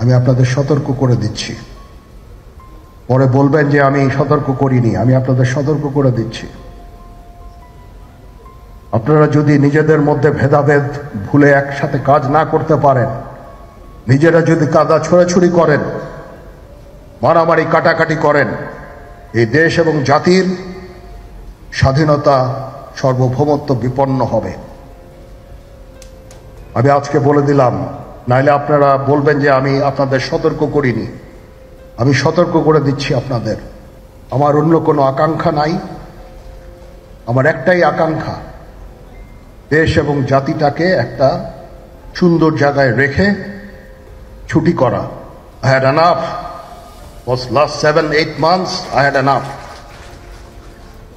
আমি আপনাদের সতর্ক করে দিচ্ছি। পরে বলবেন যে আমি সতর্ক করিনি, আমি আপনাদের সতর্ক করে দিচ্ছি। আপনারা যদি নিজেদের মধ্যে ভেদাভেদ ভুলে একসাথে কাজ না করতে পারেন, নিজেরা যদি কাদা ছোড়াছুড়ি করেন, মারামারি কাটাকাটি করেন, এই দেশ এবং জাতির স্বাধীনতা সার্বভৌমত্ব বিপন্ন হবে। আমি আজকে বলে দিলাম, নাইলে আপনারা বলবেন যে আমি আপনাদের সতর্ক করিনি। আমি সতর্ক করে দিচ্ছি আপনাদের। আমার অন্য কোনো আকাঙ্ক্ষা নাই, আমার একটাই আকাঙ্ক্ষা, দেশ এবং জাতিটাকে একটা সুন্দর জায়গায় রেখে ছুটি করা। I had enough. Was last 7-8 months I had enough.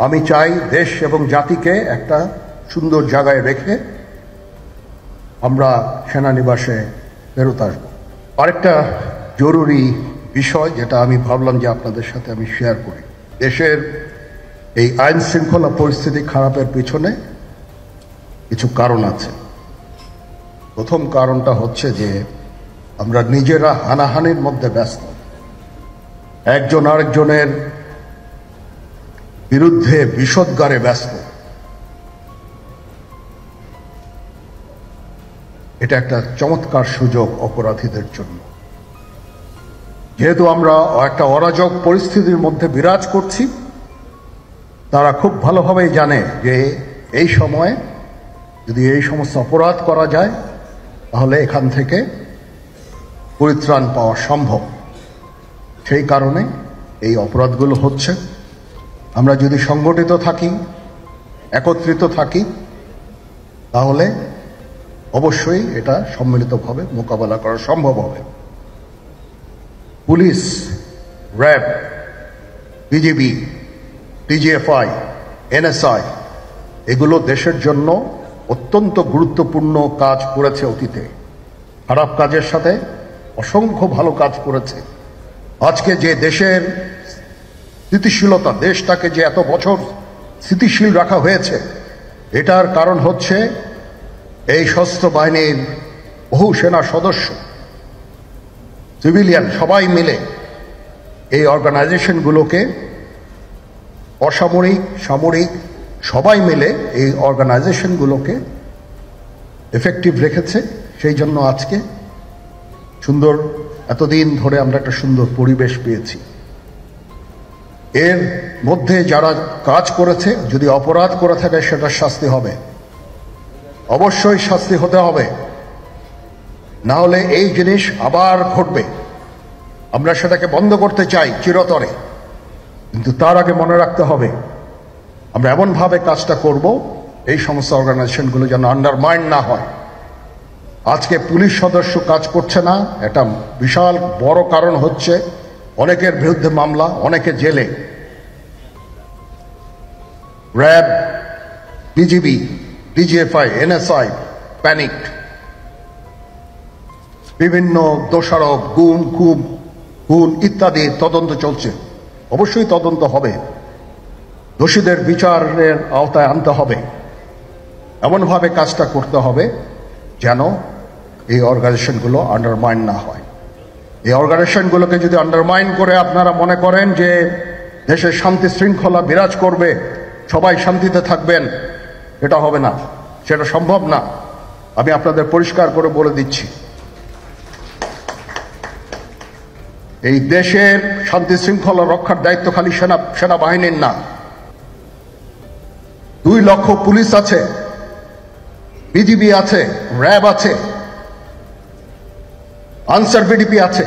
আমি চাই দেশ এবং জাতিকে একটা সুন্দর জায়গায় রেখে আমরা সেনানিবাসে ফেরত আসব। আরেকটা জরুরি বিষয় যেটা আমি ভাবলাম যে আপনাদের সাথে আমি শেয়ার করি। দেশের এই আইন শৃঙ্খলা পরিস্থিতি খারাপের পিছনে কিছু কারণ আছে। প্রথম কারণটা হচ্ছে যে আমরা নিজেরা হানাহানির মধ্যে ব্যস্ত, একজন আরেকজনের বিরুদ্ধে বিষোদ্গারে ব্যস্ত। এটা একটা চমৎকার সুযোগ অপরাধীদের জন্য। যেহেতু আমরা একটা অরাজক পরিস্থিতির মধ্যে বিরাজ করছি, তারা খুব ভালোভাবেই জানে যে এই সময়ে যদি এই সমস্ত অপরাধ করা যায় তাহলে এখান থেকে পরিত্রাণ পাওয়া সম্ভব। সেই কারণে এই অপরাধগুলো হচ্ছে। আমরা যদি সংগঠিত থাকি, একত্রিত থাকি, তাহলে অবশ্যই এটা সম্মিলিতভাবে মোকাবেলা করা সম্ভব হবে। Police, RAB, BGB, DGFI, NSI এগুলো দেশের জন্য অত্যন্ত গুরুত্বপূর্ণ কাজ করেছে অতীতে। খারাপ কাজের সাথে অসংখ্য ভালো কাজ করেছে। আজকে যে দেশের স্থিতিশীলতা, দেশটাকে যে এত বছর স্থিতিশীল রাখা হয়েছে, এটার কারণ হচ্ছে এই সশস্ত্র বাহিনীর বহু সেনা সদস্য, সিভিলিয়ান সবাই মিলে এই অর্গানাইজেশনগুলোকে, অসামরিক সামরিক সবাই মিলে এই অর্গানাইজেশনগুলোকে এফেক্টিভ রেখেছে। সেই জন্য আজকে সুন্দর, এতদিন ধরে আমরা একটা সুন্দর পরিবেশ পেয়েছি। এর মধ্যে যারা কাজ করেছে, যদি অপরাধ করে থাকে সেটার শাস্তি হবে, অবশ্যই শাস্তি হতে হবে, না হলে এই জিনিস আবার ঘটবে। আমরা সেটাকে বন্ধ করতে চাই চিরতরে, কিন্তু তার আগে মনে রাখতে হবে আমরা এমনভাবে কাজটা করব এই সমস্ত অর্গানাইজেশনগুলো যেন আন্ডারমাইন না হয়। আজকে পুলিশ সদস্য কাজ করছে না, এটা বিশাল বড় কারণ হচ্ছে অনেকের বিরুদ্ধে মামলা, অনেকে জেলে। RAB, BGB, DGFI, NSI panicked. বিভিন্ন দোষারোপ, খুন ইত্যাদি তদন্ত চলছে। অবশ্যই তদন্ত হবে, দোষীদের বিচারের আওতায় আনতে হবে। এমনভাবে কাজটা করতে হবে যেন এই অর্গানাইজেশনগুলো আন্ডারমাইন না হয়। এই অর্গানাইজেশনগুলোকে যদি আন্ডারমাইন করে আপনারা মনে করেন যে দেশের শান্তি শৃঙ্খলা বিরাজ করবে, সবাই শান্তিতে থাকবেন, এটা হবে না, সেটা সম্ভব না। আমি আপনাদের পরিষ্কার করে বলে দিচ্ছি, এই দেশের শান্তি শৃঙ্খলা রক্ষার দায়িত্ব খালি সেনাবাহিনীর না। 2 লক্ষ পুলিশ আছে, বিজিবি আছে, র্যাব আছে, আনসার বিডিপি আছে,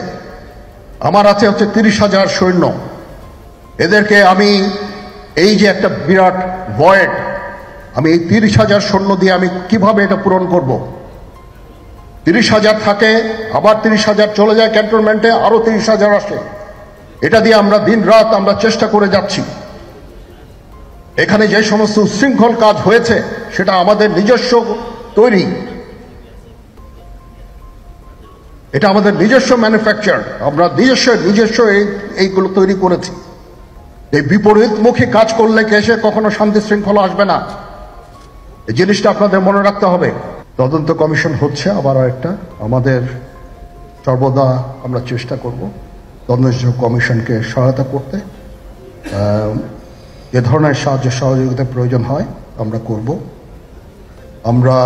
আমার আছে হচ্ছে 30,000 সৈন্য। এদেরকে আমি এই যে একটা বিরাট ভয়েড, আমি এই 30,000 সৈন্য দিয়ে আমি কিভাবে এটা পূরণ করব? 30,000 থাকে, আবার 30,000 চলে যায় ক্যান্টনমেন্টে, আরো 30,000 আসে। এটা দিয়ে আমরা দিন রাত আমরা চেষ্টা করে যাচ্ছি। এখানে যে সমস্ত উচ্ছৃঙ্খল কাজ হয়েছে সেটা আমাদের নিজস্ব তৈরি, এটা আমাদের নিজস্ব ম্যানুফ্যাকচার, আমরা নিজস্ব এইগুলো তৈরি করেছি। এই বিপরীতমুখী কাজ করলে দেশে কখনো শান্তি শৃঙ্খলা আসবে না। এই জিনিসটা আপনাদের মনে রাখতে হবে। তদন্ত কমিশন হচ্ছে, আবার একটা আমাদের সর্বদা আমরা চেষ্টা করব তদন্ত কমিশনকে সহায়তা করতে। যে ধরনের সাহায্য সহযোগিতা প্রয়োজন হয় আমরা করব। আমরা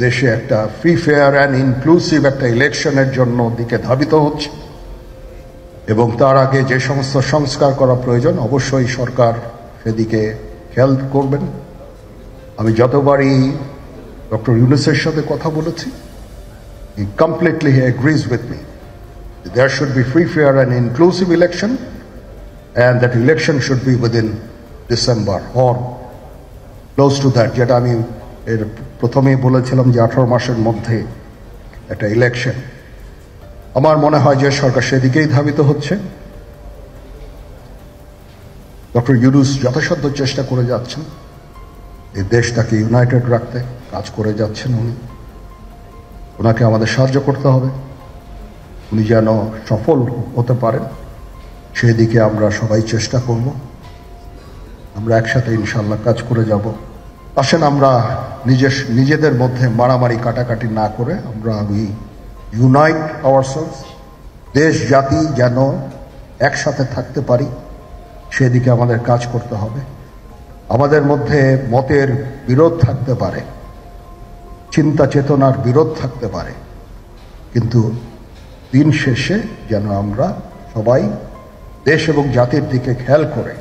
দেশে একটা ফ্রি ফেয়ার অ্যান্ড ইনক্লুসিভ একটা ইলেকশনের জন্য দিকে ধাবিত হচ্ছে এবং তার আগে যে সমস্ত সংস্কার করা প্রয়োজন অবশ্যই সরকার সেদিকে খেয়াল করবেন। আমি যতবারই ডক্টর ইউনূসের সাথে কথা বলেছি, he completely agrees with me. There should be free, fair and inclusive election, and that election should be within December or close to that. যেটা আমি এর প্রথমেই বলেছিলাম যে 18 মাসের মধ্যে একটা ইলেকশন। আমার মনে হয় যে সরকার সেদিকেই ধাবিত হচ্ছে। ডক্টর ইউনূস যথাসাধ্য চেষ্টা করে যাচ্ছেন এই দেশটাকে ইউনাইটেড রাখতে, কাজ করে যাচ্ছেন উনি। ওনাকে আমাদের সাহায্য করতে হবে, উনি যেন সফল হতে পারেন সেদিকে আমরা সবাই চেষ্টা করব। আমরা একসাথে ইনশাল্লাহ কাজ করে যাব। আসেন আমরা নিজেদের মধ্যে মারামারি কাটাকাটি না করে আমরা ইউনাইট আওয়ারসেলস, দেশ জাতি যেন একসাথে থাকতে পারি সেদিকে আমাদের কাজ করতে হবে। আমাদের মধ্যে মতের বিরোধ থাকতে পারে, চিন্তা চেতনার বিরোধ থাকতে পারে, কিন্তু দিন শেষে যেন আমরা সবাই দেশ এবং জাতির দিকে খেয়াল করে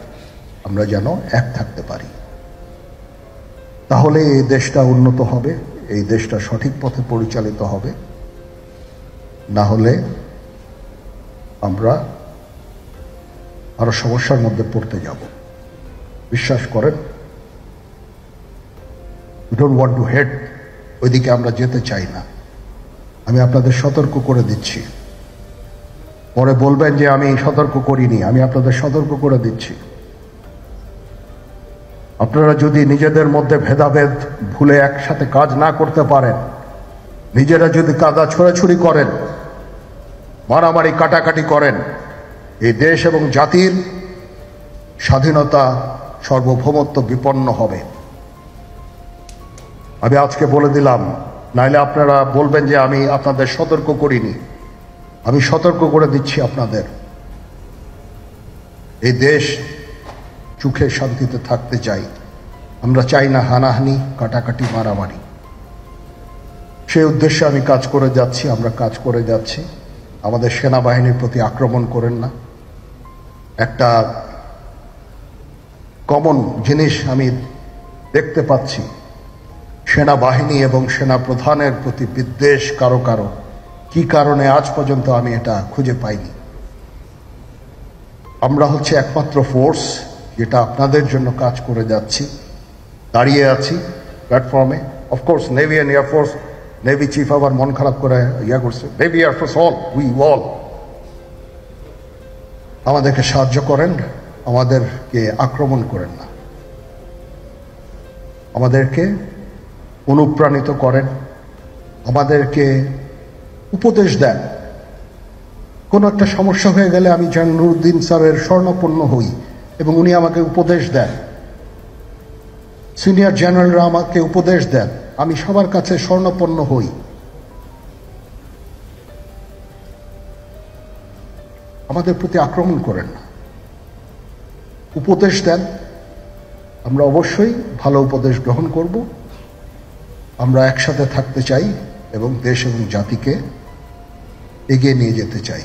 আমরা যেন এক থাকতে পারি। তাহলে এই দেশটা উন্নত হবে, এই দেশটা সঠিক পথে পরিচালিত হবে। না হলে আমরা আরো সমস্যার মধ্যে পড়তে যাব। বিশ্বাস করেন, we don't want to head, ওইদিকে আমরা যেতে চাই না। আমি আপনাদের সতর্ক করে দিচ্ছি, পরে বলবেন যে আমি সতর্ক করিনি। আমি আপনাদের সতর্ক করে দিচ্ছি, আপনারা যদি নিজেদের মধ্যে ভেদাভেদ ভুলে একসাথে কাজ না করতে পারেন, নিজেরা যদি কাদা ছোড়াছুড়ি করেন, মারামারি কাটাকাটি করেন, এই দেশ এবং জাতির স্বাধীনতা সার্বভৌমত্ব বিপন্ন হবে। আমি আজকে বলে দিলাম, নাইলে আপনারা বলবেন যে আমি আপনাদের সতর্ক করিনি। আমি সতর্ক করে দিচ্ছি আপনাদের। এই দেশ সুখে শান্তিতে থাকতে চাই, আমরা চাই না হানাহানি, কাটাকাটি, মারামারি। সেই উদ্দেশ্যে আমি কাজ করে যাচ্ছি, আমরা কাজ করে যাচ্ছি। আমাদের সেনাবাহিনীর প্রতি আক্রমণ করেন না। একটা কমন জিনিস আমি দেখতে পাচ্ছি, সেনাবাহিনী এবং সেনা প্রধানের প্রতি বিদ্বেষ কারো কারো। কি কারণে আজ পর্যন্ত আমি এটা খুঁজে পাইনি। আমরা হচ্ছে একমাত্র ফোর্স যেটা আপনাদের জন্য কাজ করে যাচ্ছি, দাঁড়িয়ে আছি প্ল্যাটফর্মে। Of course navy and air force, navy chief আবার মন খারাপ করে করছে, navy air force all, we all. আমাদেরকে সাহায্য করেন, আমাদেরকে আক্রমণ করেন না, আমাদেরকে অনুপ্রাণিত করেন, আমাদেরকে উপদেশ দেন। কোনো একটা সমস্যা হয়ে গেলে আমি যেন নুরুদ্দিন স্যারের স্বর্ণপন্ন হই এবং উনি আমাকে উপদেশ দেন, সিনিয়র জেনারেলরা আমাকে উপদেশ দেন, আমি সবার কাছে স্বর্ণপন্ন হই। আমাদের প্রতি আক্রমণ করেন না, উপদেশ দেন। আমরা অবশ্যই ভালো উপদেশ গ্রহণ করব। আমরা একসাথে থাকতে চাই এবং দেশ এবং জাতিকে এগিয়ে নিয়ে যেতে চাই।